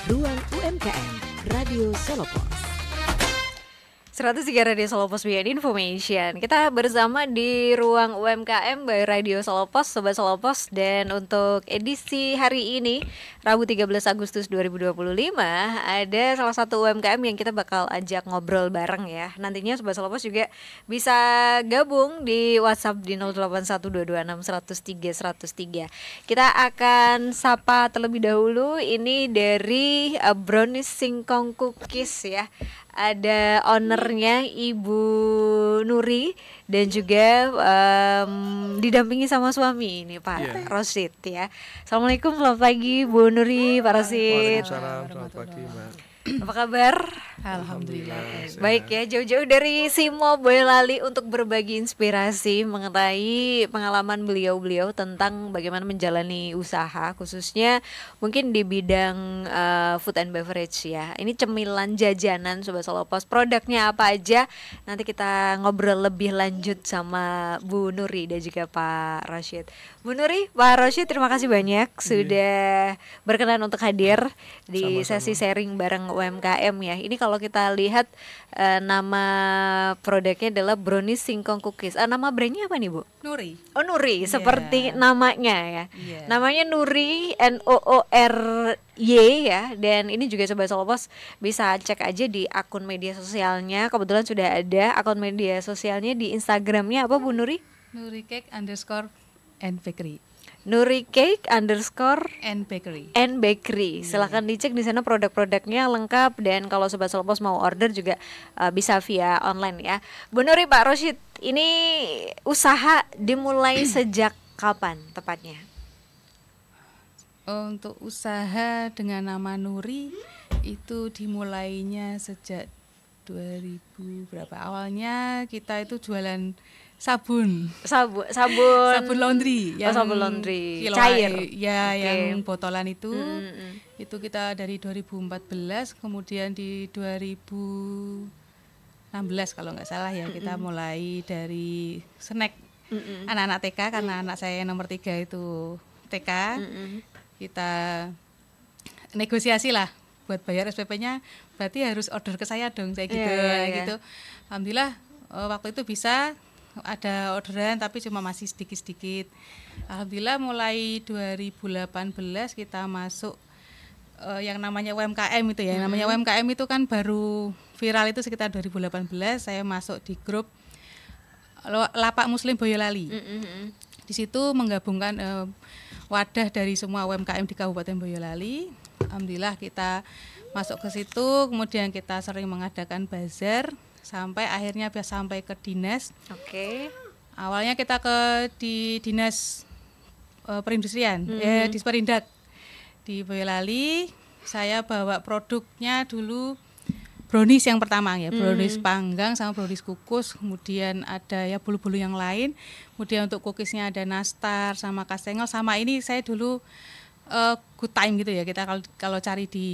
Ruang UMKM Radio Solo Pos. 103 Radio Solo Pos Beyond Information. Kita bersama di Ruang UMKM by Radio Solo Pos, Sobat Solo Pos. Dan untuk edisi hari ini, Rabu 13 Agustus 2025, ada salah satu UMKM yang kita bakal ajak ngobrol bareng ya. Nantinya Sobat Solo Pos juga bisa gabung di WhatsApp di 081226103103. Kita akan sapa terlebih dahulu ini dari Brownies Singkong Cookies ya. Ada ownernya Ibu Nuri dan juga didampingi sama suami ini Pak Rosid ya. Assalamualaikum, selamat pagi Bu Nuri, Pak Rosid. Waalaikumsalam, selamat pagi Mbak. Apa kabar? Alhamdulillah. Baik ya, jauh-jauh dari Simo Boyolali untuk berbagi inspirasi mengenai pengalaman beliau-beliau tentang bagaimana menjalani usaha, khususnya mungkin di bidang food and beverage ya. Ini cemilan jajanan Sobat Solo Pos. Produknya apa aja? Nanti kita ngobrol lebih lanjut sama Bu Nuri dan juga Pak Rashid. Bu Nuri, Pak Rashid, terima kasih banyak sudah berkenan untuk hadir di sesi sharing bareng UMKM ya. Ini kalau kita lihat nama produknya adalah Brownies Singkong Cookies. Nama brandnya apa nih Bu? Nuri. Oh Nuri, seperti namanya ya. Namanya Nuri, N-O-O-R-Y ya. Dan ini juga Sobat Solo Pos bisa cek aja di akun media sosialnya. Kebetulan sudah ada akun media sosialnya di Instagramnya apa Bu Nuri? Nuri Cake _ and Bakery. Nuri Cake _ and Bakery. and Bakery. Silahkan dicek di sana produk-produknya lengkap, dan kalau Sobat Solo Pos mau order juga bisa via online ya. Bu Nuri, Pak Roshid, ini usaha dimulai sejak kapan tepatnya? Untuk usaha dengan nama Nuri itu dimulainya sejak 2000 berapa. Awalnya kita itu jualan sabun laundry, sabun laundry kiloan, cair ya, yang botolan itu. Itu kita dari 2014, kemudian di 2016 kalau nggak salah ya, kita mulai dari snack anak-anak TK, karena anak saya nomor 3 itu TK. Kita negosiasi lah buat bayar SPP-nya, berarti harus order ke saya dong, saya gitu. Gitu. Alhamdulillah waktu itu bisa ada orderan, tapi cuma masih sedikit-sedikit. Alhamdulillah mulai 2018 kita masuk yang namanya UMKM itu ya. Namanya UMKM itu kan baru viral itu sekitar 2018. Saya masuk di grup Lapak Muslim Boyolali. Di situ menggabungkan wadah dari semua UMKM di Kabupaten Boyolali. Alhamdulillah kita masuk ke situ, kemudian kita sering mengadakan bazar sampai akhirnya sampai ke dinas. Awalnya kita di dinas perindustrian, di Perindak di Boyolali. Saya bawa produknya dulu brownies yang pertama ya, brownies panggang sama brownies kukus, kemudian ada ya bulu-bulu yang lain. Kemudian untuk cookiesnya ada nastar sama kastengel, sama ini saya dulu Good Time gitu ya, kita kalau cari di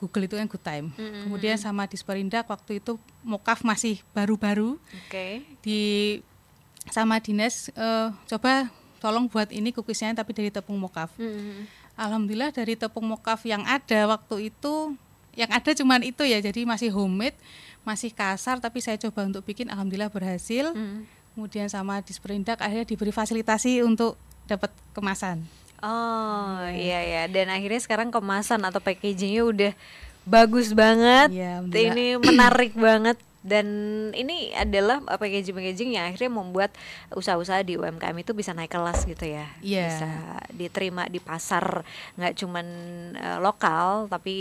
Google itu kan Good Time. Kemudian sama di Perindak waktu itu mokaf masih baru-baru. Di sama dinas coba tolong buat ini cookiesnya tapi dari tepung mokaf. Alhamdulillah dari tepung mokaf yang ada waktu itu, yang ada cuman itu ya, jadi masih homemade, masih kasar, tapi saya coba untuk bikin, alhamdulillah berhasil. Kemudian sama di Perindak akhirnya diberi fasilitasi untuk dapat kemasan. Oh iya ya, dan akhirnya sekarang kemasan atau packagingnya udah bagus banget, ini menarik banget, dan ini adalah packaging yang akhirnya membuat usaha-usaha di UMKM itu bisa naik kelas gitu ya, bisa diterima di pasar, nggak cuman lokal tapi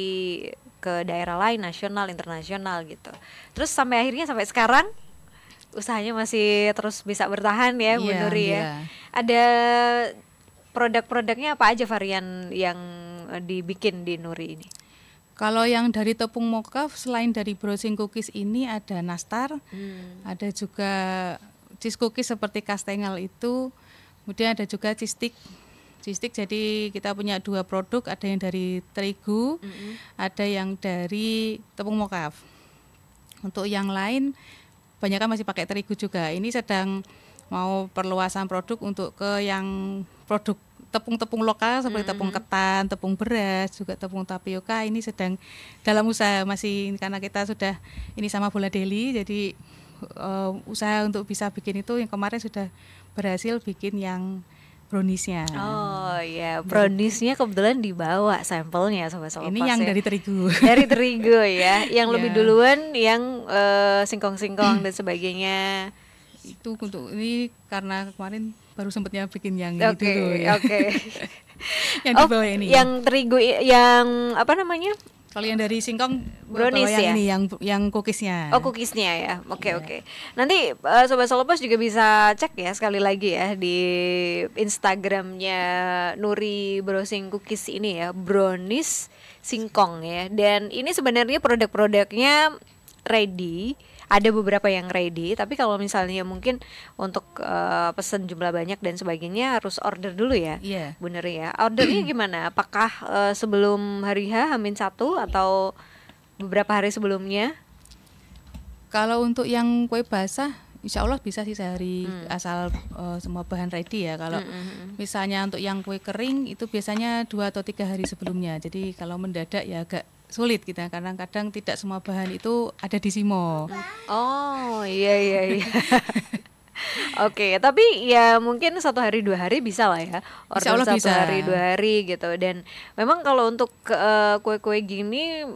ke daerah lain, nasional, internasional gitu. Terus sampai sekarang usahanya masih terus bisa bertahan ya Bu Nuri ya. Ada produk-produknya apa aja varian yang dibikin di Nuri ini? Kalau yang dari tepung mokaf, selain dari browsing cookies ini ada nastar, ada juga cheese cookies seperti kastengel itu, kemudian ada juga cheese stick. Jadi kita punya 2 produk, ada yang dari terigu, ada yang dari tepung mokaf. Untuk yang lain, banyak kan masih pakai terigu juga. Ini sedang mau perluasan produk untuk ke yang produk tepung-tepung lokal seperti tepung ketan, tepung beras, juga tepung tapioka ini sedang dalam usaha masih karena kita sudah ini sama Bola Deli, jadi usaha untuk bisa bikin itu yang kemarin sudah berhasil bikin yang browniesnya. Oh iya, browniesnya kebetulan dibawa sampelnya sobat-sobat. Ini yang dari terigu. Dari terigu ya, yang lebih Ya. duluan yang singkong-singkong dan sebagainya. Itu untuk ini karena kemarin baru sempatnya bikin yang Oke, ini dulu ya. oke. Yang di bawah ini. Yang terigu yang apa namanya? Kalau yang dari singkong Brownies bawah yang ya? ini yang cookiesnya. Oh, cookiesnya ya. Oke, Iya. oke. Nanti sobat Solopos juga bisa cek ya sekali lagi ya di Instagramnya Nuri Browsing Cookies ini ya, brownies singkong ya. Dan ini sebenarnya produk-produknya ready. Ada beberapa yang ready, tapi kalau misalnya mungkin untuk pesan jumlah banyak dan sebagainya harus order dulu ya. Iya. Bener ya. Ordernya gimana? Apakah sebelum hari H H-1 atau beberapa hari sebelumnya? Kalau untuk yang kue basah, insya Allah bisa sih sehari asal semua bahan ready ya. Kalau misalnya untuk yang kue kering itu biasanya 2 atau 3 hari sebelumnya. Jadi kalau mendadak ya agak sulit kita, karena kadang tidak semua bahan itu ada di Simo. Oh iya. Oke, tapi ya mungkin 1 hari 2 hari bisa lah ya. Insya Allah 1 bisa. hari 2 hari gitu. Dan memang kalau untuk kue-kue gini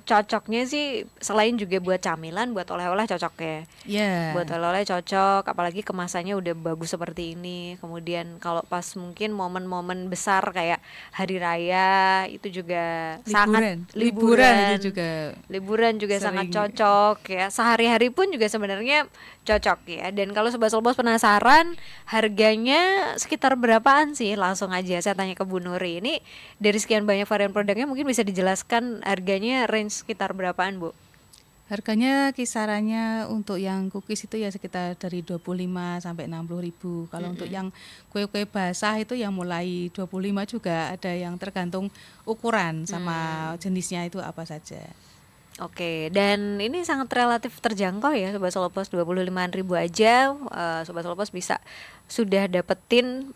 cocoknya sih selain juga buat camilan, buat oleh-oleh cocok ya. Ya. Buat oleh-oleh cocok, apalagi kemasannya udah bagus seperti ini. Kemudian kalau pas mungkin momen-momen besar kayak hari raya itu juga sangat liburan itu juga liburan juga sangat sering. cocok ya. Sehari-hari pun juga sebenarnya cocok ya. Dan kalau Sobat Solopos penasaran harganya sekitar berapaan sih, langsung aja saya tanya ke Bu Nuri. Ini dari sekian banyak varian produknya mungkin bisa dijelaskan harganya range sekitar berapaan, Bu? Harganya kisarannya untuk yang cookies itu ya sekitar dari 25 sampai 60 ribu. Kalau untuk yang kue-kue basah itu yang mulai 25 juga, ada yang tergantung ukuran sama jenisnya itu apa saja. Oke, dan ini sangat relatif terjangkau ya Sobat Solopos, 25.000 aja Sobat Solopos bisa sudah dapetin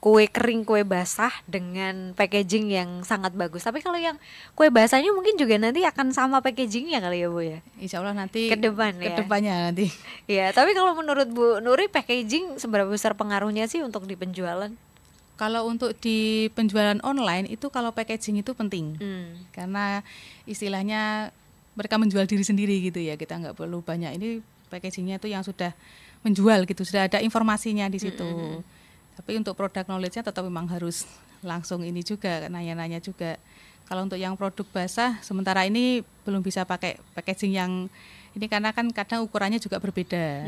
kue kering, kue basah dengan packaging yang sangat bagus. Tapi kalau yang kue basahnya mungkin juga nanti akan sama packagingnya kali ya Bu ya? Insya Allah nanti Ke depan ya? kedepannya nanti. Ya, tapi kalau menurut Bu Nuri packaging seberapa besar pengaruhnya sih untuk di penjualan? Kalau untuk di penjualan online itu kalau packaging itu penting. Karena istilahnya mereka menjual diri sendiri gitu ya, kita nggak perlu banyak, ini packagingnya itu yang sudah menjual gitu, sudah ada informasinya di situ. Tapi untuk produk knowledge-nya tetap memang harus langsung ini juga, nanya-nanya juga. Kalau untuk yang produk basah sementara ini belum bisa pakai packaging yang ini karena kan kadang ukurannya juga berbeda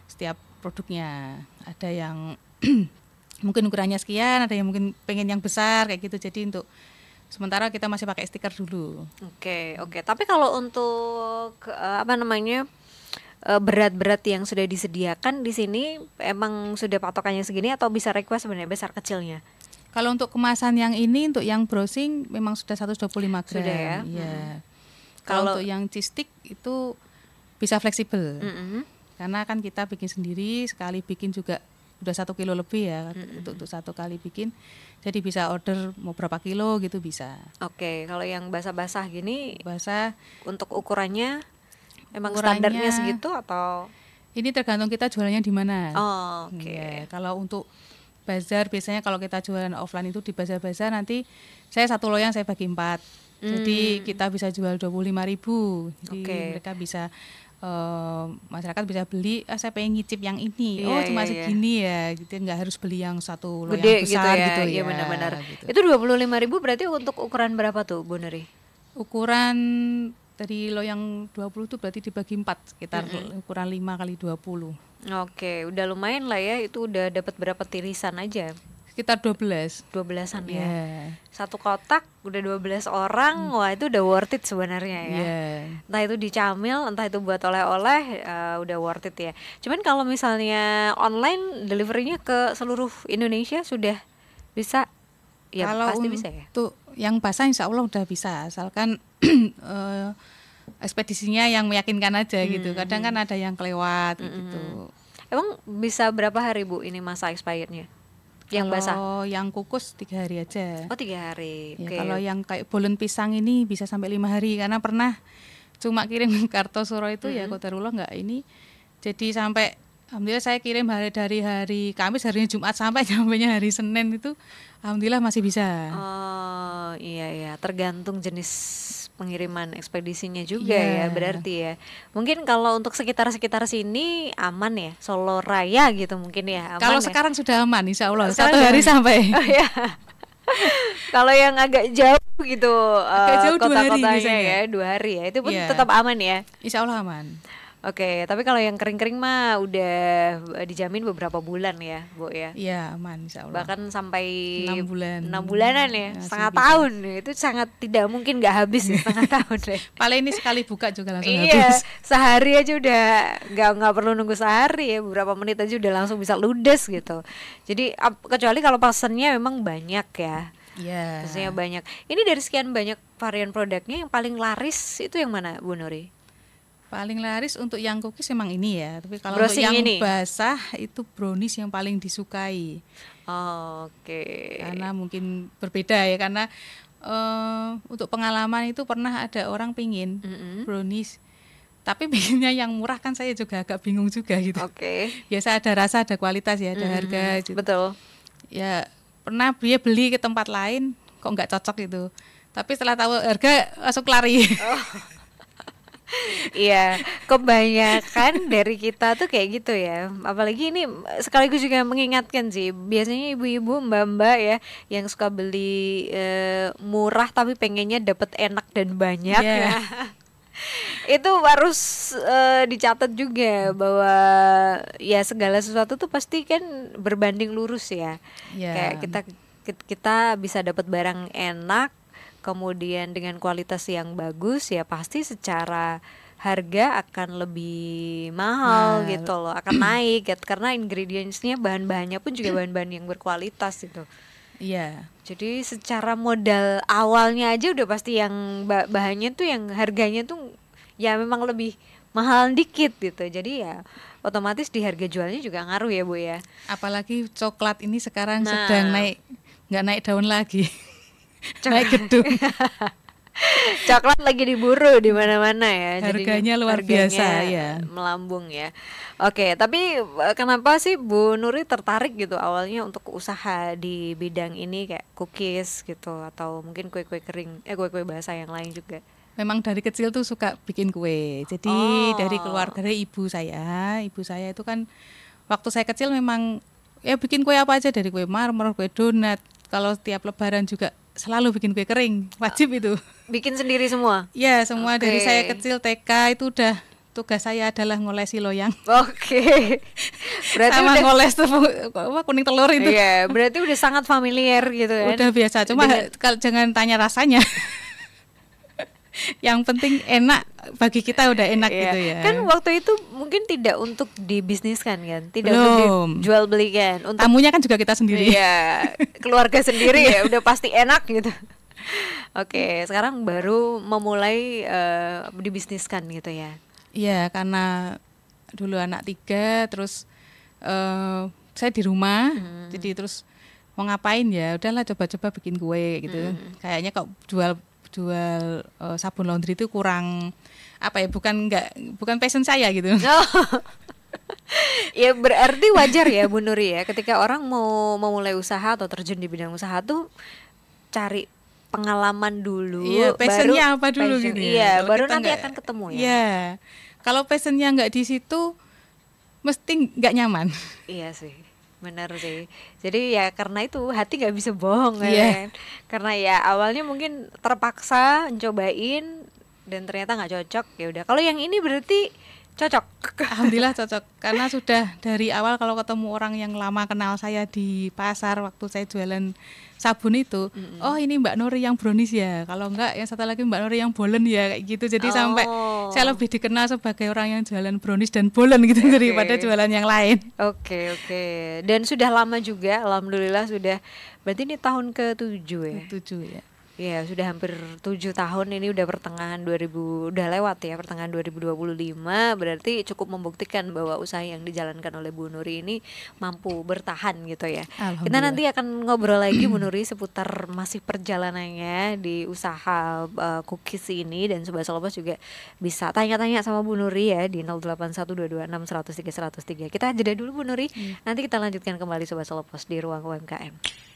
setiap produknya. Ada yang mungkin ukurannya sekian, ada yang mungkin pengen yang besar kayak gitu. Jadi untuk sementara kita masih pakai stiker dulu. Oke. Tapi kalau untuk berat-berat yang sudah disediakan di sini emang sudah patokannya segini atau bisa request sebenarnya besar kecilnya? Kalau untuk kemasan yang ini, untuk yang browsing memang sudah 125 gram. Sudah ya? Iya. Kalau- Kalau untuk yang cheese stick itu bisa fleksibel. Karena kan kita bikin sendiri, sekali bikin juga udah 1 kilo lebih ya untuk 1 kali bikin. Jadi bisa order mau berapa kilo gitu bisa. Oke, kalau yang basah-basah gini Basah untuk ukurannya emang Ukurannya- standarnya segitu atau? ini tergantung kita jualannya di mana. Oh, oke. Iya, kalau untuk bazar biasanya kalau kita jualan offline itu di bazar-bazar nanti saya 1 loyang saya bagi 4. Jadi kita bisa jual 25.000. Jadi Oke. mereka bisa masyarakat bisa beli, saya pengen ngicip yang ini. Iya, Cuma iya, iya. segini ya, gitu nggak harus beli yang 1 loyang Gede gitu besar ya? gitu Iya ya. benar-benar. Gitu. Itu 25.000 berarti untuk ukuran berapa tuh Bu Nuri? Ukuran dari loyang 20 itu berarti dibagi 4 sekitar ukuran 5 kali 20. Oke, udah lumayan lah ya, itu udah dapat berapa tirisan aja? Sekitar 12. 12-an ya. Iya. Satu kotak udah 12 orang, wah itu udah worth it sebenarnya ya. Iya. Entah itu dicamil, entah itu buat oleh-oleh, udah worth it ya. Cuman kalau misalnya online deliverynya ke seluruh Indonesia sudah bisa? Ya Kalau pasti bisa ya. untuk yang basah insya Allah udah bisa, asalkan ekspedisinya yang meyakinkan aja gitu. Kadang kan ada yang kelewat gitu. Emang bisa berapa hari Bu ini masa expirednya? Yang basah? Kalau yang kukus 3 hari aja. Oh 3 hari. Ya, Oke. kalau yang kayak bolen pisang ini bisa sampai 5 hari karena pernah cuma kirim Kartosuro itu ya Qadarullah nggak ini. Jadi sampai alhamdulillah saya kirim dari hari Kamis, harinya Jumat sampai sampainya hari Senin itu alhamdulillah masih bisa. Oh iya, tergantung jenis pengiriman ekspedisinya juga ya Iya. berarti ya. Mungkin kalau untuk sekitar-sekitar sini aman ya, Solo Raya gitu mungkin ya aman Kalau ya? sekarang sudah aman insya Allah, Sekarang 1 hari gimana? sampai. Oh ya. Kalau yang agak jauh gitu, Agak jauh 2 hari kota-kotanya biasanya. ya 2 hari ya, itu pun Iya. tetap aman ya. Insya Allah aman. Oke, tapi kalau yang kering-kering mah udah dijamin beberapa bulan ya, Bu ya. Iya aman insya Allah. Bahkan sampai 6 bulan. 6 bulanan ya, Masih setengah bisa. tahun ya. Itu sangat tidak mungkin nggak habis ya, setengah tahun deh. Paling ini sekali buka juga langsung Iya, habis. sehari aja udah nggak perlu nunggu sehari ya, beberapa menit aja udah langsung bisa ludes gitu. Jadi kecuali kalau pesennya memang banyak ya. Iya. Pesennya banyak. Ini dari sekian banyak varian produknya yang paling laris itu yang mana, Bu Nuri? Paling laris untuk yang cookies emang ini ya. Tapi kalau untuk Browsing yang ini? basah itu brownies yang paling disukai. Oke. Karena mungkin berbeda ya karena untuk pengalaman itu pernah ada orang pingin brownies. Tapi pinginnya yang murah kan saya juga agak bingung juga gitu. Oke. Biasa ada rasa, ada kualitas ya, ada harga gitu. Betul. Ya pernah dia beli ke tempat lain kok nggak cocok gitu. Tapi setelah tahu harga langsung lari. Iya, kebanyakan dari kita tuh kayak gitu ya. Apalagi ini sekaligus juga mengingatkan sih. Biasanya ibu-ibu, mbak-mbak ya yang suka beli murah tapi pengennya dapat enak dan banyak Iya. ya. Itu harus dicatat juga bahwa ya segala sesuatu tuh pasti kan berbanding lurus ya. Iya. Kayak kita bisa dapat barang enak, kemudian dengan kualitas yang bagus ya pasti secara harga akan lebih mahal Nah. gitu loh, akan naik ya, karena ingredientsnya bahan-bahannya pun juga bahan-bahan yang berkualitas gitu. Iya. Jadi secara modal awalnya aja udah pasti yang bahannya tuh yang harganya tuh ya memang lebih mahal dikit gitu. Jadi ya otomatis di harga jualnya juga ngaruh ya Bu ya. Apalagi coklat ini sekarang Nah. sedang naik, nggak naik daun lagi. Naik gedung. Coklat lagi diburu di mana-mana ya. Jadi Harganya luar harganya biasa, ya. melambung ya. Oke, tapi kenapa sih Bu Nuri tertarik gitu awalnya untuk usaha di bidang ini kayak cookies gitu atau mungkin kue-kue kering, kue-kue basah yang lain juga? Memang dari kecil tuh suka bikin kue. Jadi Oh. dari keluarga dari ibu saya itu kan waktu saya kecil memang ya bikin kue apa aja, dari kue marmer, kue donat. Kalau tiap lebaran juga selalu bikin kue kering, wajib itu. Bikin sendiri semua? Ya semua dari Oke. saya kecil TK itu udah tugas saya adalah ngolesi loyang. Oke. Berarti sama udah ngoles kuning telur itu. Iya, berarti udah sangat familiar gitu kan. Udah biasa, cuma kalau jangan tanya rasanya. Yang penting enak, bagi kita udah enak Iya. gitu ya. Kan waktu itu mungkin tidak untuk dibisniskan kan, tidak Belum. untuk dijual belikan, untuk Tamunya kan juga kita sendiri. iya, keluarga sendiri ya, udah pasti enak gitu. Oke, sekarang baru memulai dibisniskan gitu ya. Iya, karena dulu anak 3, terus saya di rumah, jadi terus mau ngapain ya, udahlah coba-coba bikin kue gitu. Kayaknya kok jual sabun laundry itu kurang apa ya, bukan passion saya gitu. Oh. Ya berarti wajar ya Bu Nuri ya, ketika orang mau memulai usaha atau terjun di bidang usaha tuh cari pengalaman dulu. Iya, passionnya apa dulu passion, gitu ya. Iya, Kalau baru kita nanti nggak- akan ketemu ya. Iya, kalau passionnya nggak di situ, mesti nggak nyaman. Iya sih, benar sih. Jadi ya karena itu hati nggak bisa bohong kan. Iya. Karena ya awalnya mungkin terpaksa cobain dan ternyata nggak cocok, ya udah. Kalau yang ini berarti cocok. Alhamdulillah cocok, karena sudah dari awal kalau ketemu orang yang lama kenal saya di pasar waktu saya jualan sabun itu, oh ini Mbak Nuri yang brownies ya, kalau enggak yang satu lagi Mbak Nuri yang bolen ya, kayak gitu. Jadi sampai Oh. saya lebih dikenal sebagai orang yang jualan brownies dan bolen gitu daripada jualan yang lain. Oke. Dan sudah lama juga, alhamdulillah sudah. Berarti ini tahun ke-7 ya. 7 ya. Ya, sudah hampir 7 tahun, ini udah udah lewat ya, pertengahan 2025, berarti cukup membuktikan bahwa usaha yang dijalankan oleh Bu Nuri ini mampu bertahan gitu ya. Kita nanti akan ngobrol lagi Bu Nuri seputar masih perjalanannya di usaha cookies ini, dan Sobat Salopos juga bisa tanya-tanya sama Bu Nuri ya di 081226103103. Kita jeda dulu Bu Nuri, nanti kita lanjutkan kembali Sobat Salopos di Ruang UMKM.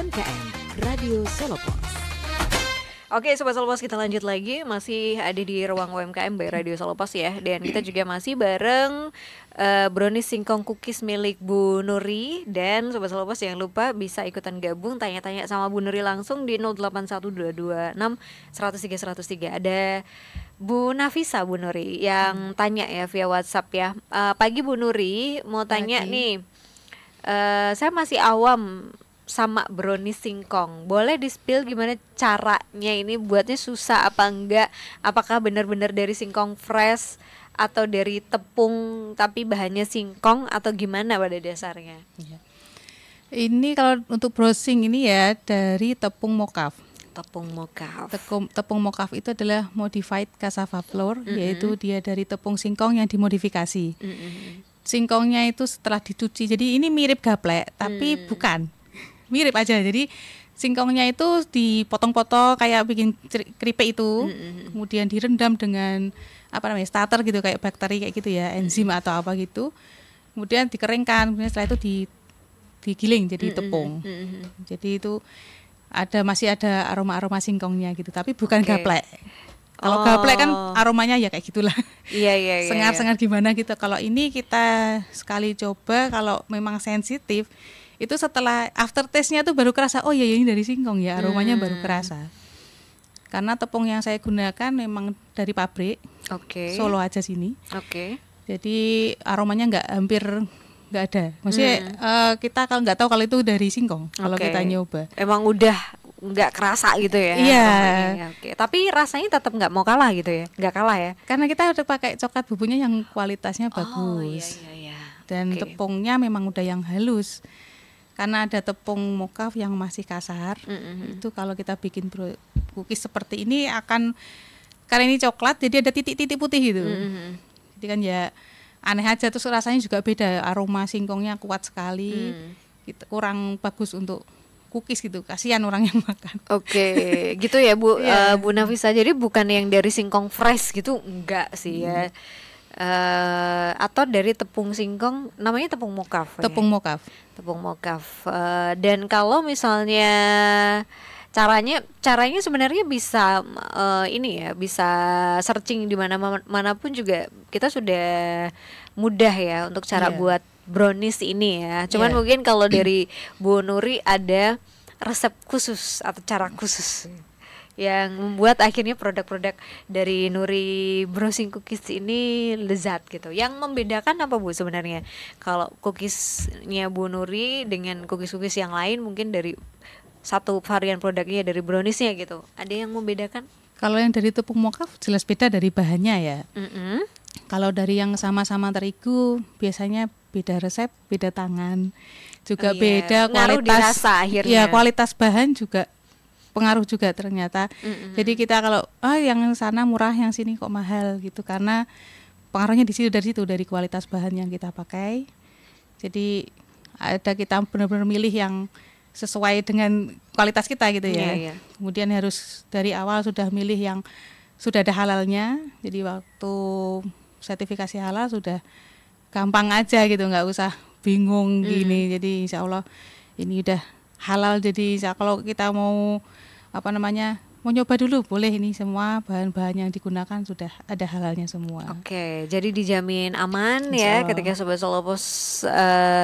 UMKM Radio Solo Pos. Oke, Sobat Solo Pos, kita lanjut lagi. Masih ada di ruang UMKM by Radio Solo Pos ya. Dan kita juga masih bareng brownies singkong cookies milik Bu Nuri. Dan Sobat Solo Pos jangan lupa bisa ikutan gabung, tanya-tanya sama Bu Nuri langsung di 081226 103 103. Ada Bu Nafisa, Bu Nuri yang tanya ya via WhatsApp ya. Pagi Bu Nuri, mau tanya nih. Saya masih awam sama brownies singkong. Boleh di-spill gimana caranya ini buatnya, susah apa enggak? Apakah benar-benar dari singkong fresh atau dari tepung tapi bahannya singkong atau gimana pada dasarnya? Ini kalau untuk browsing ini ya dari tepung mocaf. Tepung mocaf. Tepung mocaf itu adalah modified cassava flour, yaitu dia dari tepung singkong yang dimodifikasi. Singkongnya itu setelah dicuci, jadi ini mirip gaplek tapi bukan. Mirip aja, jadi singkongnya itu dipotong-potong kayak bikin keripik itu, kemudian direndam dengan starter gitu, kayak bakteri kayak gitu ya, enzim atau apa gitu, kemudian dikeringkan, kemudian setelah itu digiling jadi tepung. Jadi itu masih ada aroma singkongnya gitu, tapi bukan gaplek. Kalau gaplek kan aromanya ya kayak gitulah. Iya. Sengar-sengar gimana gitu. Kalau ini kita sekali coba, kalau memang sensitif itu setelah after taste-nya tuh baru kerasa, oh ya ini dari singkong ya, aromanya baru kerasa. Karena tepung yang saya gunakan memang dari pabrik, Solo aja sini. Jadi aromanya hampir nggak ada. Maksudnya kita kalau nggak tahu kalau itu dari singkong, kalau kita nyoba. Emang udah nggak kerasa gitu ya? Iya. Tapi rasanya tetap nggak mau kalah gitu ya? Nggak kalah ya? Karena kita udah pakai coklat bubuknya yang kualitasnya bagus. Iya. Dan tepungnya memang udah yang halus. Karena ada tepung mocaf yang masih kasar, itu kalau kita bikin cookies seperti ini karena ini coklat, jadi ada titik-titik putih gitu. Jadi kan ya aneh aja, terus rasanya juga beda, aroma singkongnya kuat sekali, gitu, kurang bagus untuk cookies gitu, kasihan orang yang makan. Gitu ya Bu. Bu Nafisa, jadi bukan yang dari singkong fresh gitu, enggak sih ya. Atau dari tepung singkong, namanya tepung mocaf. Tepung mocaf. Dan kalau misalnya caranya sebenarnya bisa bisa searching di mana pun juga kita sudah mudah ya untuk cara buat brownies ini ya. Cuman mungkin kalau dari Bu Nuri ada resep khusus atau cara khusus yang membuat akhirnya produk-produk dari Nuri Browsing Cookies ini lezat gitu. Yang membedakan apa Bu sebenarnya? Kalau cookiesnya Bu Nuri dengan cookies-cookies yang lain, mungkin dari satu varian produknya dari browniesnya gitu, ada yang membedakan? Kalau yang dari tepung mocaf jelas beda dari bahannya ya. Kalau dari yang sama-sama terigu biasanya beda resep, beda tangan, juga beda kualitas. Dirasa akhirnya. Ya, kualitas bahan juga pengaruh juga ternyata. Jadi kita kalau yang sana murah, yang sini kok mahal gitu, karena pengaruhnya dari kualitas bahan yang kita pakai. Jadi ada kita benar-benar milih yang sesuai dengan kualitas kita gitu ya. Kemudian harus dari awal sudah milih yang sudah ada halalnya. Jadi waktu sertifikasi halal sudah gampang aja gitu, nggak usah bingung gini. Jadi insya Allah ini udah halal, jadi kalau kita mau mau nyoba dulu boleh, ini semua bahan-bahan yang digunakan sudah ada halalnya semua. Jadi dijamin aman ya ketika Sobat Solo Pos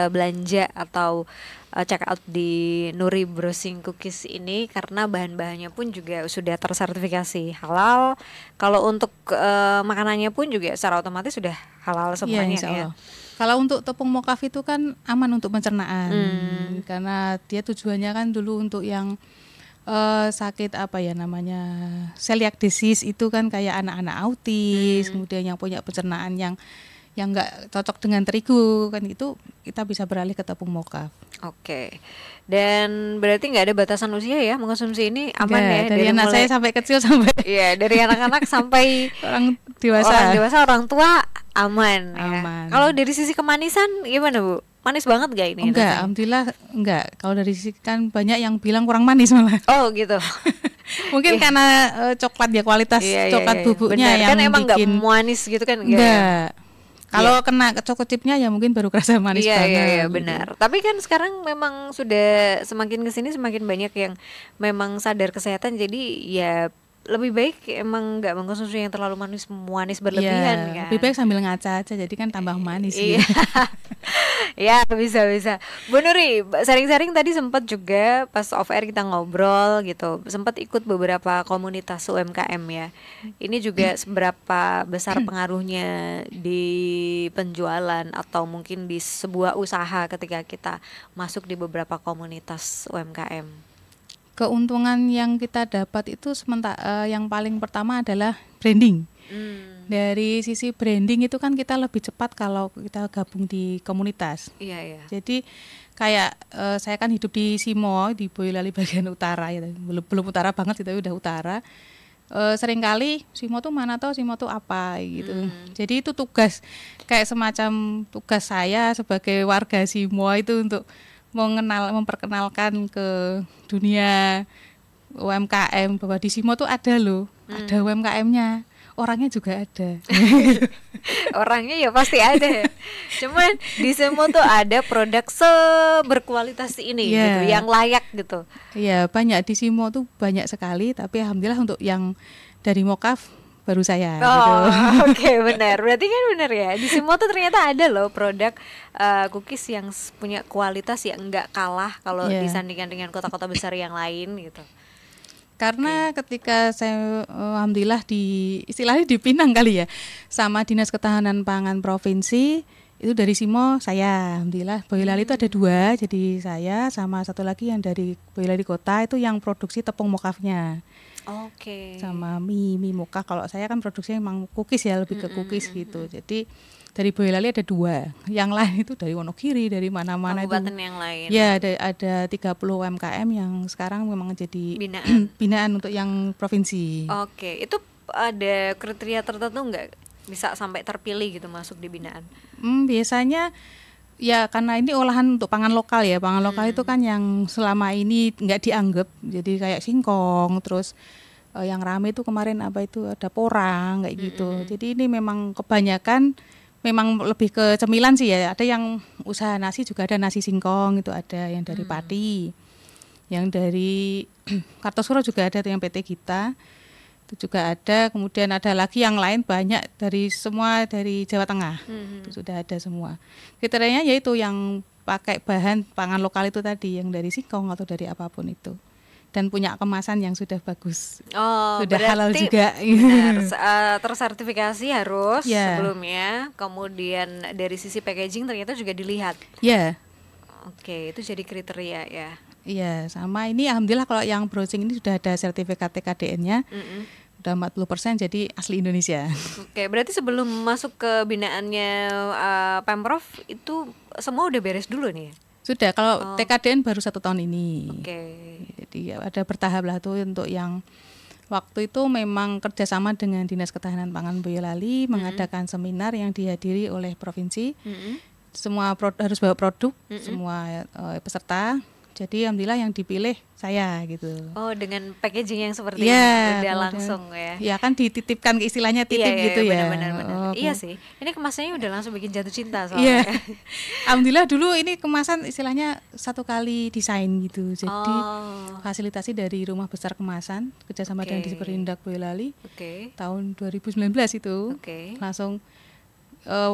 belanja atau check out di Nuri Browsing Cookies ini, karena bahan-bahannya pun juga sudah tersertifikasi halal. Kalau untuk makanannya pun juga secara otomatis sudah halal semuanya ya. Kalau untuk tepung mocaf itu kan aman untuk pencernaan, karena dia tujuannya kan dulu untuk yang sakit celiac disease, itu kan kayak anak-anak autis, kemudian yang punya pencernaan yang nggak cocok dengan terigu kan, itu kita bisa beralih ke tepung mocaf. Dan berarti nggak ada batasan usia ya mengkonsumsi ini, aman ya? Dari anak saya sampai kecil sampai dari anak-anak sampai orang dewasa, orang tua aman. Ya. Kalau dari sisi kemanisan gimana Bu? Manis banget gak ini? Enggak, alhamdulillah enggak. Kalau dari sisi kan banyak yang bilang kurang manis malah. Gitu. Mungkin karena coklat ya, kualitas coklat bubuknya benar. yang kan emang bikin nggak manis gitu kan? Enggak. Kalau kena choco chipnya ya mungkin baru kerasa manis banget. Iya benar. Tapi kan sekarang memang sudah semakin kesini semakin banyak yang memang sadar kesehatan, jadi ya lebih baik emang nggak mengkonsumsi yang terlalu manis berlebihan kan. Lebih baik sambil ngaca aja, jadi kan tambah manis. Iya. Ya bisa. Bu Nuri, sharing-sharing tadi sempat juga pas off air kita ngobrol gitu, sempat ikut beberapa komunitas UMKM ya. Ini juga seberapa besar pengaruhnya di penjualan atau mungkin di sebuah usaha ketika kita masuk di beberapa komunitas UMKM? Keuntungan yang kita dapat itu yang paling pertama adalah branding. Dari sisi branding itu kan kita lebih cepat kalau kita gabung di komunitas. Iya. Jadi kayak saya kan hidup di Simo, di Boyolali bagian utara ya, belum utara banget tapi udah utara. Seringkali Simo tuh mana tuh, Simo tuh apa gitu. Jadi itu tugas, kayak semacam tugas saya sebagai warga Simo itu untuk memperkenalkan ke dunia UMKM bahwa di Simo tuh ada loh, ada UMKM-nya, orangnya juga ada. Orangnya ya pasti ada. Cuman di Simo tuh ada produk berkualitas ini gitu, yang layak gitu. Iya, banyak di Simo tuh banyak sekali, tapi alhamdulillah untuk yang dari Mokaf baru saya gitu. Oke, benar. Berarti kan benar ya. Di Simo tuh ternyata ada loh produk cookies yang punya kualitas yang enggak kalah kalau disandingkan dengan kota-kota besar yang lain gitu. Karena ketika saya alhamdulillah istilahnya dipinang kali ya sama Dinas Ketahanan Pangan Provinsi, itu dari Simo saya alhamdulillah. Boyolali itu ada 2, jadi saya sama satu lagi yang dari Boyolali Kota itu yang produksi tepung mokafnya. Oke. Sama mie moka. Kalau saya kan produksinya emang cookies ya, lebih ke cookies gitu. Jadi dari Boyolali ada 2. Yang lain itu dari Wonogiri, dari mana-mana itu. Kabupaten yang lain. Ya, ada 30 UMKM yang sekarang memang jadi binaan untuk yang provinsi. Oke, itu ada kriteria tertentu nggak bisa sampai terpilih gitu masuk di binaan? Biasanya ya karena ini olahan untuk pangan lokal ya. Pangan lokal itu kan yang selama ini nggak dianggap. Jadi kayak singkong, terus yang rame itu kemarin apa itu ada porang kayak gitu. Jadi ini memang kebanyakan memang lebih ke cemilan sih ya. Ada yang usaha nasi juga, ada nasi singkong itu ada yang dari Pati. Yang dari Kartosuro juga ada yang PT kita. Itu juga ada, kemudian ada lagi yang lain banyak dari Jawa Tengah. Itu sudah ada semua. Kriterianya yaitu yang pakai bahan pangan lokal itu tadi, yang dari singkong atau dari apapun itu. Dan punya kemasan yang sudah bagus. Sudah halal juga. Benar, tersertifikasi harus sebelumnya. Kemudian dari sisi packaging ternyata juga dilihat. Ya. Oke, itu jadi kriteria ya. Iya, sama ini alhamdulillah kalau yang browsing ini sudah ada sertifikat TKDN-nya. Udah 40% jadi asli Indonesia. Oke, berarti sebelum masuk ke binaannya Pemprov itu semua udah beres dulu nih? Sudah, kalau TKDN baru 1 tahun ini. Oke. Jadi ada bertahap lah tuh untuk yang waktu itu memang kerjasama dengan Dinas Ketahanan Pangan Boyolali mengadakan seminar yang dihadiri oleh provinsi. Semua harus bawa produk, semua peserta. Jadi alhamdulillah yang dipilih saya gitu. Oh, dengan packaging yang seperti ini udah langsung ya. Ya kan dititipkan, istilahnya titip gitu ya. Benar. Iya sih. Ini kemasannya udah langsung bikin jatuh cinta soalnya. Alhamdulillah dulu ini kemasan istilahnya 1 kali desain gitu. Jadi fasilitasi dari Rumah Besar Kemasan kerjasama dengan Disperindak Boyolali. Tahun 2019 itu. Langsung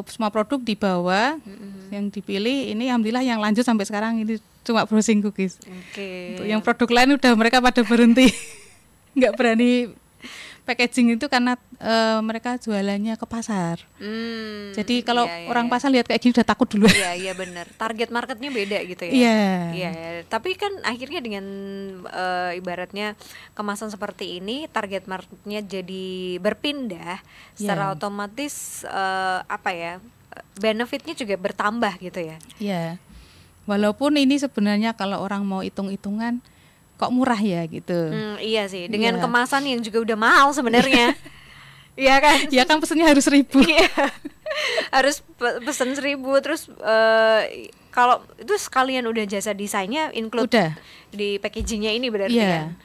semua produk dibawa, yang dipilih ini alhamdulillah yang lanjut sampai sekarang ini cuma browsing cookies. Untuk yang produk lain udah mereka pada berhenti, nggak berani packaging itu karena mereka jualannya ke pasar. Jadi kalau orang pasar lihat kayak gini udah takut dulu. Iya benar. Target marketnya beda gitu ya. Iya. Tapi kan akhirnya dengan ibaratnya kemasan seperti ini, target marketnya jadi berpindah, secara otomatis benefitnya juga bertambah gitu ya. Iya. Walaupun ini sebenarnya kalau orang mau hitung-hitungan kok murah ya gitu. Iya sih, dengan kemasan yang juga udah mahal sebenarnya. Iya kan? Ya kan pesennya harus 1.000. Harus pesen 1.000 terus kalau itu sekalian udah jasa desainnya include di packagingnya ini berarti kan.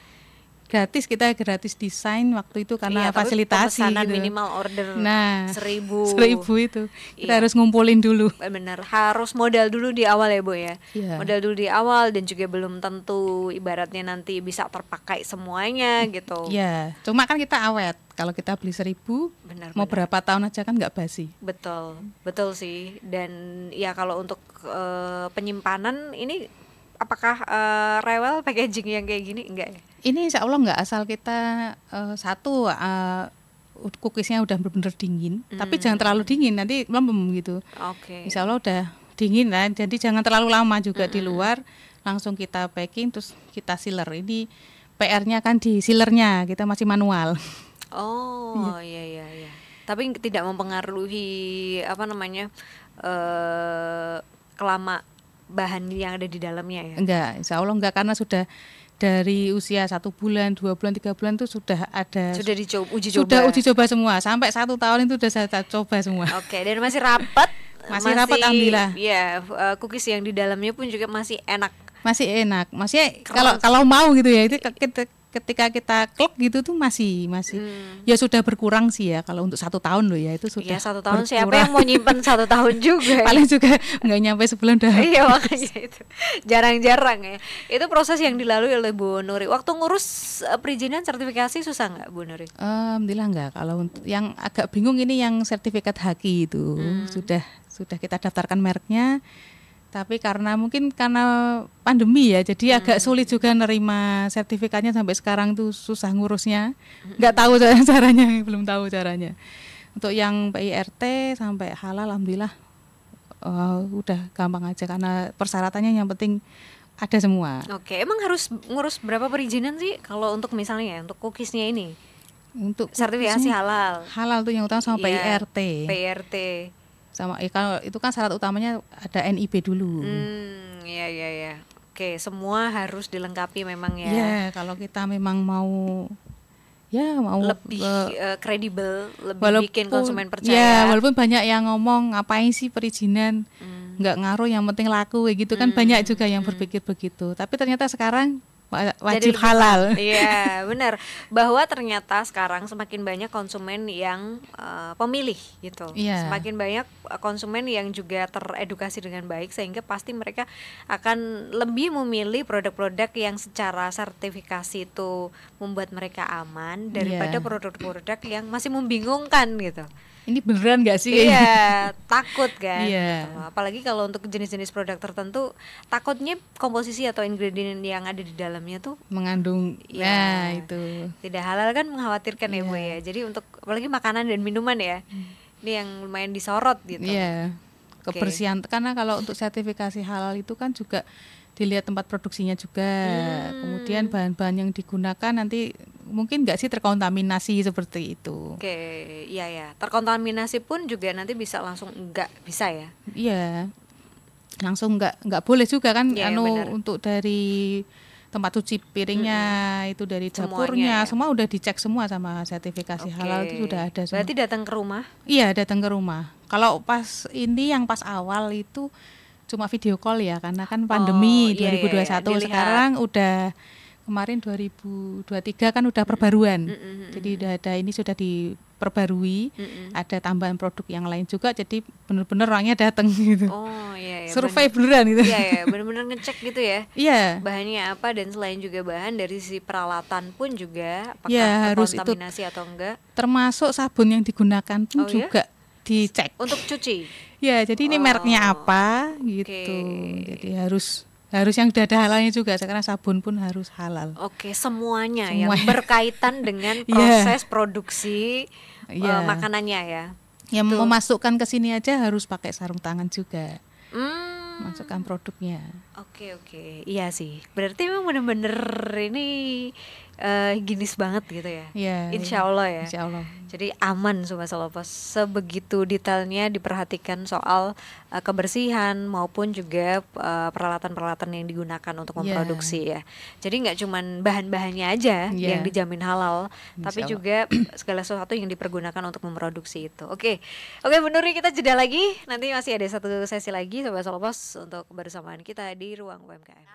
gratis, kita gratis desain waktu itu karena tapi fasilitasi pemesanan gitu. minimal order Nah, 1.000 itu kita Iya. harus ngumpulin dulu. Benar, harus modal dulu di awal ya Bu ya. Iya. Modal dulu di awal dan juga belum tentu ibaratnya nanti bisa terpakai semuanya gitu. Iya, cuma kan kita awet. Kalau kita beli 1.000, Benar, mau benar. berapa tahun aja kan nggak basi. Betul, betul sih. Dan ya kalau untuk penyimpanan ini apakah rewel packaging yang kayak gini enggak ya? Ini insya Allah nggak, asal kita satu cookiesnya udah benar-benar dingin, tapi jangan terlalu dingin nanti melempem gitu. Oke. Insya Allah udah dingin lah, jadi jangan terlalu lama juga di luar, langsung kita packing terus kita sealer. Ini PR-nya kan di sealernya, kita masih manual. Oh, iya. Tapi tidak mempengaruhi apa namanya kelama bahan yang ada di dalamnya ya. Enggak, insya Allah enggak, karena sudah dari usia 1 bulan, 2 bulan, 3 bulan itu sudah ada, Sudah uji coba. sudah uji coba semua, sampai 1 tahun itu sudah saya coba semua. Oke, dan masih rapat. Masih rapat, alhamdulillah. Iya, cookies yang di dalamnya pun juga masih enak. Masih enak, masih kalau mau gitu ya, itu ketika kita klik gitu tuh masih ya sudah berkurang sih ya, kalau untuk 1 tahun loh ya itu sudah. Iya, 1 tahun berkurang. siapa yang mau nyimpen 1 tahun juga ya? Paling juga nggak nyampe sebulan udah. Iya, makanya itu jarang-jarang ya. Itu proses yang dilalui oleh Bu Nuri. Waktu ngurus perizinan sertifikasi susah nggak Bu Nuri? Alhamdulillah enggak. Kalau untuk yang agak bingung ini yang sertifikat HAKI itu sudah kita daftarkan mereknya, tapi karena pandemi ya, jadi agak sulit juga nerima sertifikatnya sampai sekarang tuh susah ngurusnya. Nggak tahu caranya, belum tahu caranya. Untuk yang PIRT sampai halal, alhamdulillah udah gampang aja karena persyaratannya yang penting ada semua. Oke, emang harus ngurus berapa perizinan sih kalau untuk misalnya ya, untuk cookiesnya ini? Untuk Sertifikasi halal. halal tuh yang utama sama Iya, PIRT. PIRT. Sama kalau itu kan syarat utamanya ada NIB dulu. Iya. Oke, semua harus dilengkapi memang ya. Iya, kalau kita memang mau Lebih kredibel, lebih bikin konsumen percaya. Ya, walaupun banyak yang ngomong ngapain sih perizinan, nggak ngaruh, yang penting laku kayak gitu kan, banyak juga yang berpikir begitu. Tapi ternyata sekarang wajib Jadi halal. Iya, benar. Bahwa ternyata sekarang semakin banyak konsumen yang pemilih gitu. Iya. Semakin banyak konsumen yang juga teredukasi dengan baik, sehingga pasti mereka akan lebih memilih produk-produk yang secara sertifikasi itu membuat mereka aman daripada Iya. produk-produk yang masih membingungkan gitu. Ini beneran nggak sih? Iya, takut kan. Iya. Gitu. Apalagi kalau untuk jenis-jenis produk tertentu, takutnya komposisi atau ingredient yang ada di dalamnya tuh Mengandung, Iya. nah itu. tidak halal kan, mengkhawatirkan ya Bu Iya. ya. Jadi untuk apalagi makanan dan minuman ya, ini yang lumayan disorot gitu. Iya, Oke. kebersihan, karena kalau untuk sertifikasi halal itu kan juga dilihat tempat produksinya juga, kemudian bahan-bahan yang digunakan nanti mungkin nggak sih terkontaminasi seperti itu. Oke, iya. Terkontaminasi pun juga nanti bisa langsung enggak bisa ya. Iya, langsung nggak boleh juga kan, Iya, benar. untuk dari tempat cuci piringnya, itu dari Semuanya dapurnya, ya. semua udah dicek semua sama sertifikasi halal itu sudah ada semua. Berarti datang ke rumah. Iya, datang ke rumah. Kalau yang pas awal itu cuma video call ya, karena kan pandemi iya, 2021, dilihat. sekarang udah kemarin 2023 kan udah perbaruan. Jadi ini sudah diperbarui, ada tambahan produk yang lain juga, jadi benar-benar orangnya datang gitu. Oh iya. Survei beneran gitu. Iya, benar-benar ngecek gitu ya. Iya. Bahannya apa, dan selain juga bahan dari sisi peralatan pun juga apakah Ya, harus itu. terkontaminasi atau enggak. Termasuk sabun yang digunakan pun Oh, iya? juga dicek. Untuk cuci. Ya, jadi ini mereknya apa gitu. Jadi harus yang udah ada halalnya juga. Sekarang sabun pun harus halal. Oke, semuanya yang Semuanya. berkaitan dengan Iya. proses produksi Iya. makanannya ya. Yang memasukkan ke sini aja harus pakai sarung tangan juga. Masukkan produknya. Oke, iya sih. Berarti memang bener-bener ini ginis banget gitu ya. Iya. Insya Allah ya. Insya Allah. Jadi aman Sobat Solopos, sebegitu detailnya diperhatikan soal kebersihan maupun juga peralatan-peralatan yang digunakan untuk memproduksi ya. Jadi nggak cuman bahan-bahannya aja yang dijamin halal, tapi Allah. juga segala sesuatu yang dipergunakan untuk memproduksi itu. Oke, Bu Nuri, kita jeda lagi. Nanti masih ada satu sesi lagi Sobat Solopos untuk kebersamaan kita di Ruang UMKM.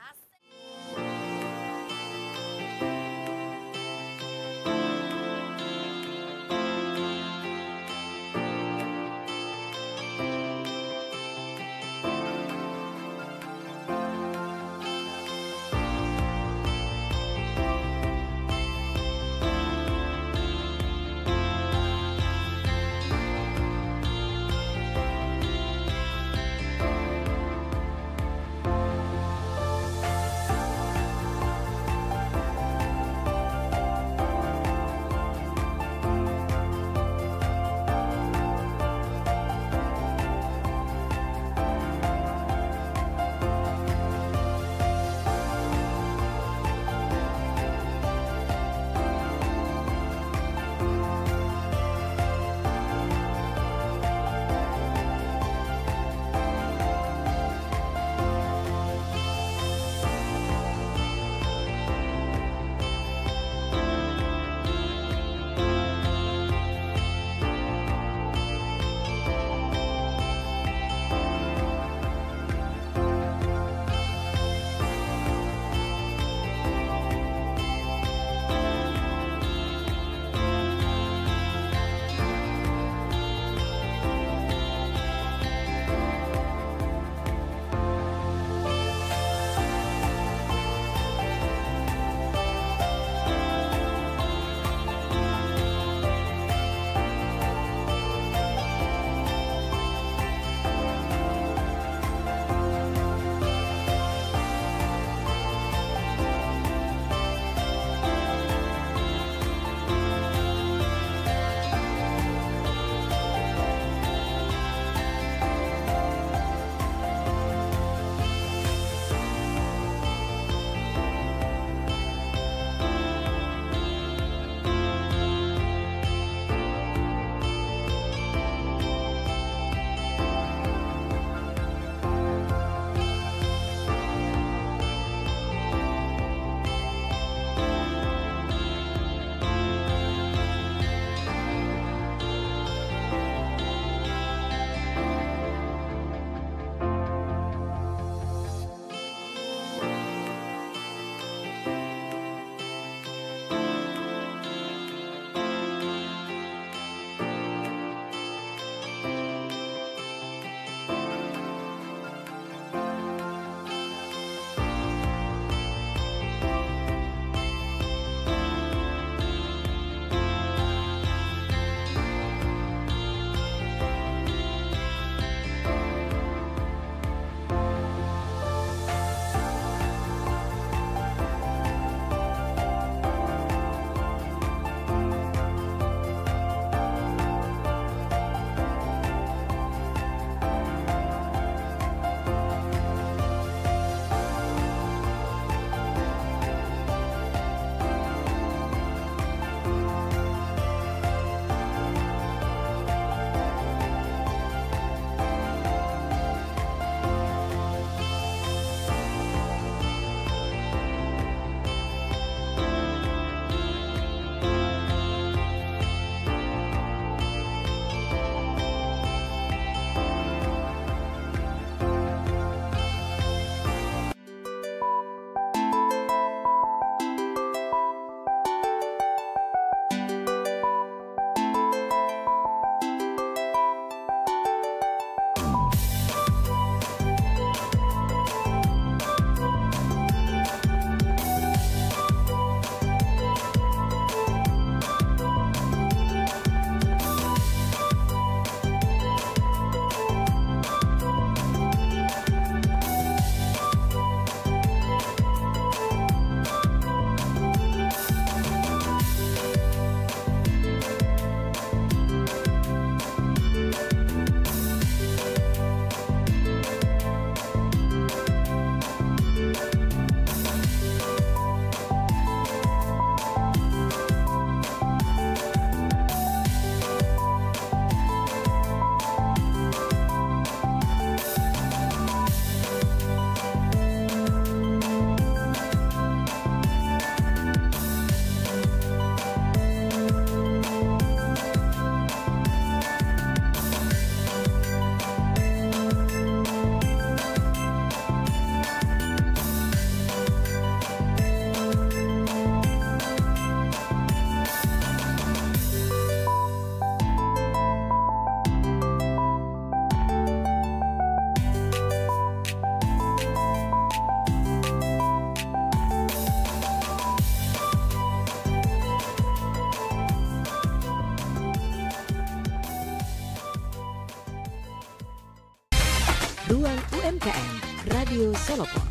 Ruang UMKM Radio Solopos.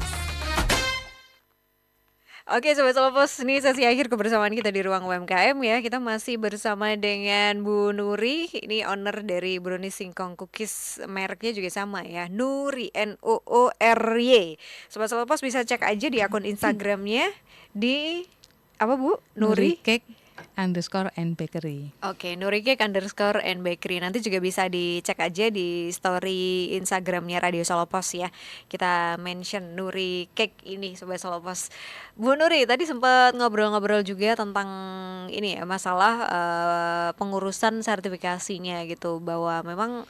Oke Sobat Solopos, ini sesi akhir kebersamaan kita di Ruang UMKM ya. Kita masih bersama dengan Bu Nuri. Ini owner dari Brownies Singkong Cookies. Mereknya juga sama ya, Nuri, Noory. Sobat Solopos bisa cek aja di akun Instagramnya di apa Bu? Nuri Cake _and Bakery. Oke, Nuri Cake _and Bakery. Nanti juga bisa dicek aja di story Instagramnya Radio Solopos ya. Kita mention Nuri Cake ini Sobat Solopos. Bu Nuri tadi sempat ngobrol-ngobrol juga tentang ini ya, masalah pengurusan sertifikasinya gitu, bahwa memang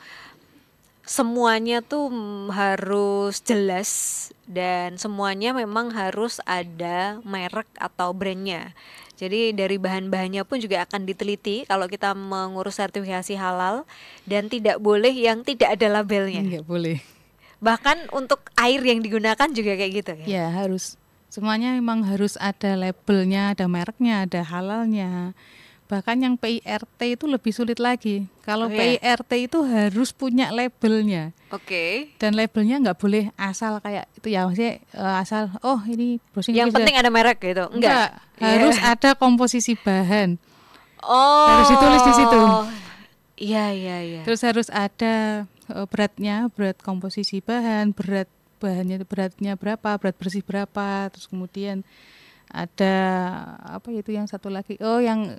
semuanya tuh harus jelas dan semuanya memang harus ada merek atau brandnya. Jadi dari bahan-bahannya pun juga akan diteliti kalau kita mengurus sertifikasi halal, dan tidak boleh yang tidak ada labelnya. Enggak boleh. Bahkan untuk air yang digunakan juga kayak gitu ya? Ya harus, semuanya memang harus ada labelnya, ada mereknya, ada halalnya. Bahkan yang PIRT itu lebih sulit lagi. Kalau PIRT itu harus punya labelnya. Oke. Dan labelnya nggak boleh asal kayak itu ya, maksudnya asal ini browsing. Yang penting ada merek gitu. Enggak. Harus ada komposisi bahan. Oh. Harus ditulis di situ. Iya. Terus harus ada beratnya, berat komposisi bahan, beratnya berapa, berat bersih berapa, terus kemudian ada apa itu yang satu lagi, yang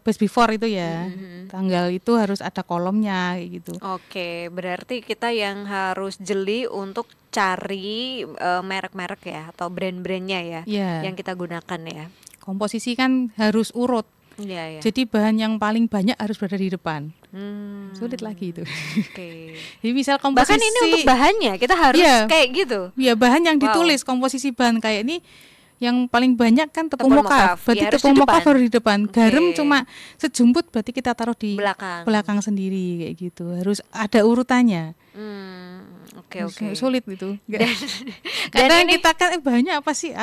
best before itu ya, tanggal itu harus ada kolomnya kayak gitu. Oke, berarti kita yang harus jeli untuk cari merek-merek ya atau brand-brandnya ya, yang kita gunakan ya. Komposisi kan harus urut. Iya. Jadi bahan yang paling banyak harus berada di depan. Sulit lagi itu. Oke. Jadi misal komposisi. Bahkan ini untuk bahannya kita harus kayak gitu. Iya, bahan yang ditulis komposisi bahan kayak ini. Yang paling banyak kan tepung mokaf, berarti ya, tepung mokaf baru di depan. Garam cuma sejumput, berarti kita taruh di belakang sendiri kayak gitu. Harus ada urutannya. Oke. Sulit itu. Karena ini, kita kan banyak apa sih?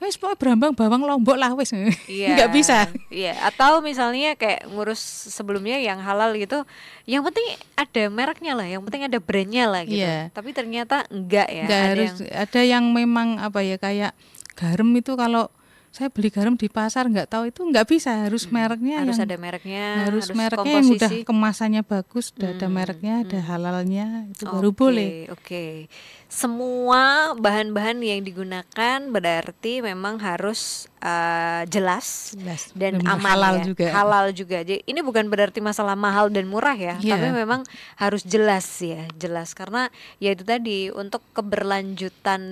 Wes pokoknya berambang bawang lombok lah wes. Nggak bisa. Iya. Atau misalnya kayak ngurus sebelumnya yang halal gitu, yang penting ada mereknya lah, yang penting ada brandnya lah gitu. Iya. Tapi ternyata enggak ya. Enggak, ada yang memang apa ya, kayak garam itu kalau saya beli garam di pasar nggak tahu itu nggak bisa, harus mereknya, harus ada mereknya, harus mereknya yang udah kemasannya bagus, udah ada mereknya, ada halalnya, itu baru boleh. Oke. Semua bahan-bahan yang digunakan berarti memang harus jelas dan aman, halal ya. juga. Halal juga. Jadi ini bukan berarti masalah mahal dan murah ya, tapi memang harus jelas ya, jelas karena ya itu tadi untuk keberlanjutan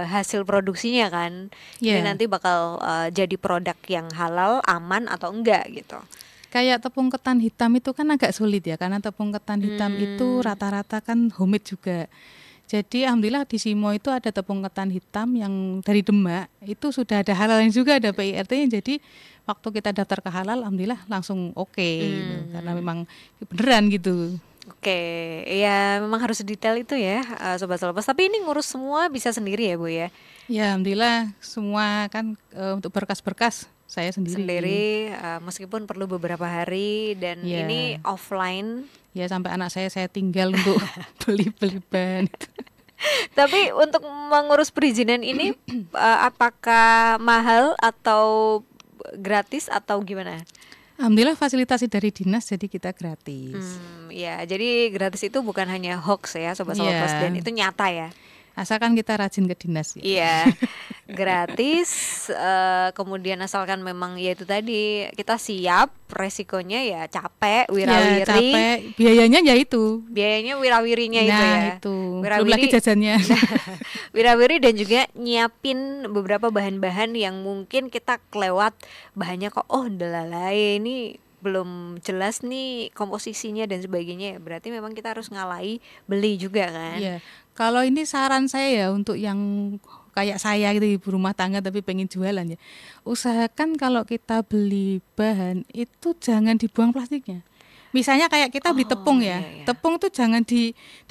hasil produksinya kan. Ini nanti bakal jadi produk yang halal, aman atau enggak gitu. Kayak tepung ketan hitam itu kan agak sulit ya, karena tepung ketan hitam itu rata-rata kan homemade juga. Jadi alhamdulillah di Simo itu ada tepung ketan hitam yang dari Demak, itu sudah ada halalnya juga, ada PIRT-nya. Jadi waktu kita daftar ke halal alhamdulillah langsung gitu, karena memang beneran gitu. Oke, ya memang harus detail itu ya Sobat Solopos. Tapi ini ngurus semua bisa sendiri ya Bu ya? Ya alhamdulillah semua kan untuk berkas-berkas saya sendiri. Meskipun perlu beberapa hari dan ini offline. Ya sampai anak saya tinggal untuk beli bahan. Tapi untuk mengurus perizinan ini apakah mahal atau gratis atau gimana? Alhamdulillah fasilitasi dari dinas, jadi kita gratis. Ya, jadi gratis itu bukan hanya hoax ya Sobat Solopos, dan itu nyata ya. Asalkan kita rajin ke dinas. Iya, gratis. Kemudian asalkan memang ya itu tadi kita siap resikonya ya, capek, wirawiri. Ya, capek, biayanya ya itu. Biayanya wirawirinya itu ya. Itu. Wirawiri, belum lagi jajannya. Wirawiri dan juga nyiapin beberapa bahan-bahan yang mungkin kita kelewat bahannya kok. Delalai ini belum jelas nih komposisinya dan sebagainya. Berarti memang kita harus ngalai beli juga kan. Iya. Kalau ini saran saya ya untuk yang kayak saya gitu, ibu rumah tangga tapi pengen jualan ya, usahakan kalau kita beli bahan itu jangan dibuang plastiknya. Misalnya kayak kita beli tepung ya, tepung tuh jangan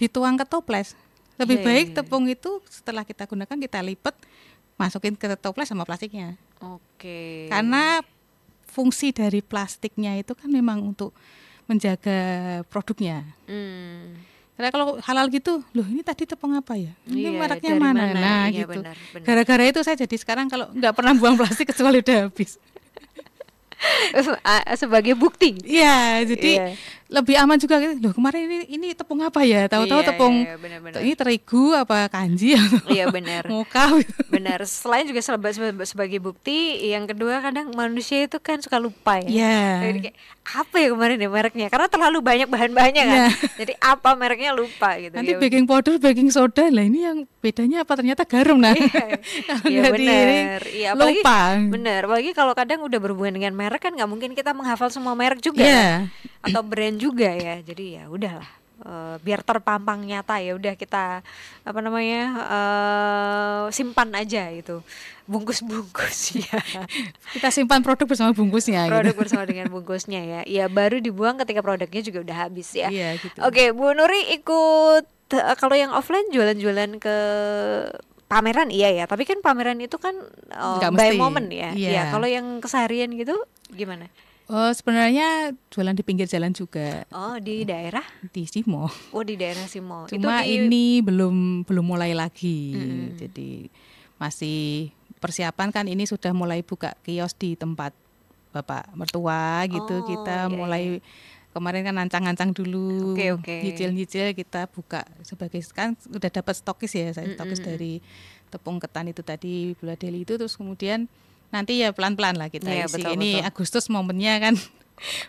dituang ke toples. Lebih baik tepung itu setelah kita gunakan kita lipat, masukin ke toples sama plastiknya. Oke. Karena fungsi dari plastiknya itu kan memang untuk menjaga produknya. Karena kalau halal gitu, loh ini tadi tepung apa ya? Ini Iya, mereknya dari mana? mana? Nah Iya, gitu. benar. Gara-gara itu saya jadi sekarang kalau nggak pernah buang plastik kecuali udah habis. Sebagai bukti. Iya, jadi Iya. lebih aman juga gitu. Loh kemarin ini tepung apa ya? Tahu-tahu Iya, tepung iya, benar-benar. ini terigu apa kanji atau Iya benar. moka gitu. Benar. Selain juga sebagai bukti, yang kedua kadang manusia itu kan suka lupa ya. Iya. Jadi kayak apa ya kemarin ya mereknya? Karena terlalu banyak bahan-bahannya kan. Iya. Jadi apa mereknya lupa gitu. Nanti Ya, baking powder, baking soda lah ini yang bedanya apa ternyata garam nah. Kalau Iya nggak diiring, benar. Iya apalagi lupa. benar. Apalagi kalau kadang udah berhubungan dengan merek kan nggak mungkin kita menghafal semua merek juga Iya. kan? Atau brand juga ya. Jadi ya udahlah. Biar terpampang nyata ya udah kita apa namanya simpan aja itu bungkus-bungkus ya. Kita simpan produk bersama bungkusnya Produk gitu. bersama dengan bungkusnya ya. Ya baru dibuang ketika produknya juga udah habis ya. Iya gitu. Oke, Bu Nuri ikut kalau yang offline jualan-jualan ke pameran iya ya, tapi kan pameran itu kan Nggak by mesti. moment ya. Iya. Iya, kalau yang keseharian gitu gimana? Oh sebenarnya jualan di pinggir jalan juga Oh, di daerah? di Simo. Oh, di daerah Simo. Cuma itu ini belum mulai lagi. Jadi masih persiapan kan ini sudah mulai buka kios di tempat Bapak mertua gitu. Oh, Kita iya, mulai kemarin kan ancang-ancang dulu, Oke. nyicil-nyicil kita buka sebagai kan udah dapat stokis ya, saya stokis dari tepung ketan itu tadi Bula Deli itu terus kemudian nanti ya pelan-pelan lah kita Iya, isi. betul, Ini betul. Agustus momennya kan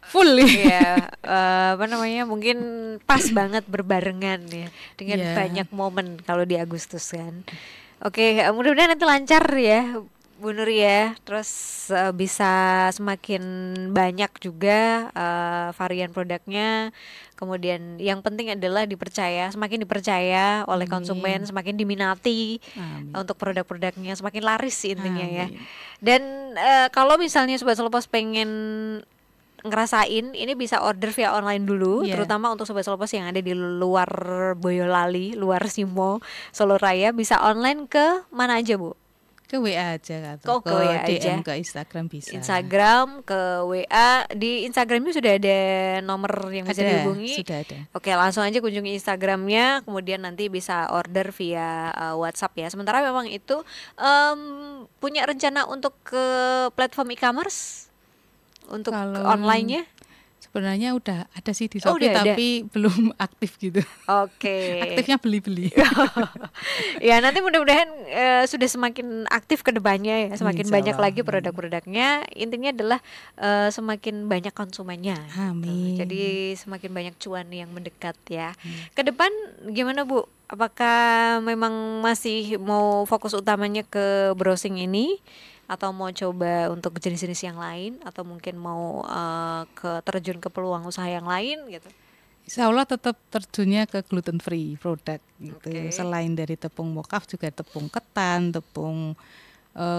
full nih. Iya, apa namanya? Mungkin pas banget berbarengan ya dengan Iya. banyak momen kalau di Agustus kan. Oke, mudah-mudahan nanti lancar ya, Bu Nuri ya. Terus bisa semakin banyak juga varian produknya. Kemudian yang penting adalah dipercaya, semakin dipercaya oleh konsumen, semakin diminati Amin. untuk produk-produknya, semakin laris sih intinya ya. Amin. Dan kalau misalnya Sobat Selopos pengen ngerasain, ini bisa order via online dulu, Iya. terutama untuk Sobat Selopos yang ada di luar Boyolali, luar Simo, Solo Raya, bisa online ke mana aja Bu? Ke WA aja kan. Oh, ke WA aja. DM ke Instagram bisa. Instagram, ke WA. Di Instagramnya sudah ada nomor yang bisa Ada, dihubungi. sudah ada. Oke, langsung aja kunjungi Instagramnya, kemudian nanti bisa order via WhatsApp ya. Sementara memang itu punya rencana untuk ke platform e-commerce untuk Kalau online-nya. Sebenarnya udah ada sih di Oh, Shopee udah ada. tapi belum aktif gitu. Oke. Aktifnya beli-beli. Ya nanti mudah-mudahan sudah semakin aktif ke depannya ya, semakin Insya banyak Allah. lagi produk-produknya. Intinya adalah semakin banyak konsumennya. gitu. Amin. Jadi semakin banyak cuan yang mendekat ya. Ke depan gimana Bu? Apakah memang masih mau fokus utamanya ke browsing ini? Atau mau coba untuk jenis-jenis yang lain? Atau mungkin mau terjun ke peluang usaha yang lain gitu? Insya Allah tetap terjunnya ke gluten free produk gitu. Oke. Selain dari tepung mokaf juga tepung ketan, tepung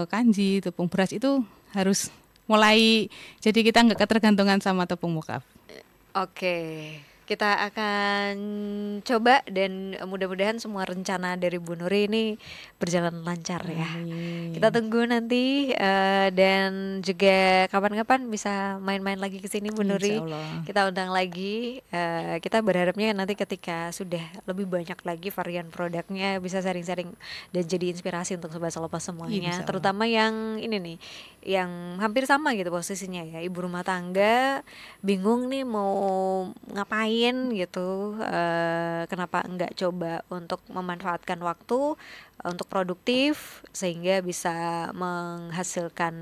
kanji, tepung beras itu harus mulai jadi kita nggak ketergantungan sama tepung mokaf. Oke, kita akan coba dan mudah-mudahan semua rencana dari Bu Nuri ini berjalan lancar ya. Amin. Kita tunggu nanti dan juga kapan-kapan bisa main-main lagi ke sini Bu Nuri. Insya Allah. Kita undang lagi. Kita berharapnya nanti ketika sudah lebih banyak lagi varian produknya bisa sharing-sharing dan jadi inspirasi untuk Sobat Selopos Insya semuanya. Allah. Terutama yang ini nih, yang hampir sama gitu posisinya ya, ibu rumah tangga bingung nih mau ngapain gitu. Kenapa enggak coba untuk memanfaatkan waktu untuk produktif sehingga bisa menghasilkan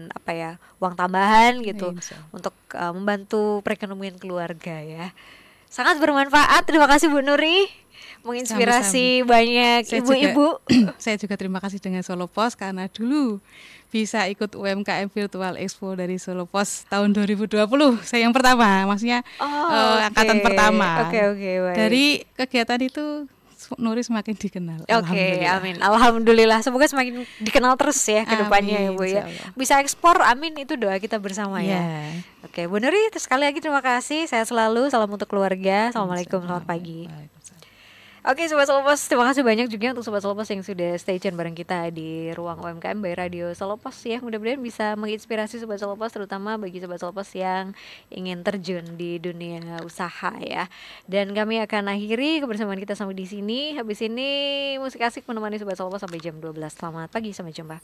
apa ya, uang tambahan gitu Insya Allah. untuk membantu perekonomian keluarga ya. Sangat bermanfaat. Terima kasih Bu Nuri, menginspirasi banyak Saya ibu-ibu. Saya juga terima kasih dengan Solo Pos karena dulu bisa ikut UMKM Virtual Expo dari Solo Pos tahun 2020. Saya yang pertama, maksudnya angkatan pertama. Oke, baik. Dari kegiatan itu Nuri semakin dikenal. Oke, Alhamdulillah. amin. Alhamdulillah. Semoga semakin dikenal terus ya ke depannya ya Amin, Bu ya. insya Allah. Bisa ekspor, amin, itu doa kita bersama ya. Ya. Oke, Bu Nuri, sekali lagi terima kasih. Sehat selalu. Salam untuk keluarga. Assalamualaikum, selamat pagi. Waalaikumsalam. Oke Sobat Solopos, terima kasih banyak juga untuk Sobat Solopos yang sudah stay tune bareng kita di ruang UMKM by Radio Solopos ya. Mudah-mudahan bisa menginspirasi Sobat Solopos, terutama bagi Sobat Solopos yang ingin terjun di dunia usaha ya. Dan kami akan akhiri kebersamaan kita sampai di sini. Habis ini musik asik menemani Sobat Solopos sampai jam 12. Selamat pagi, sampai jumpa.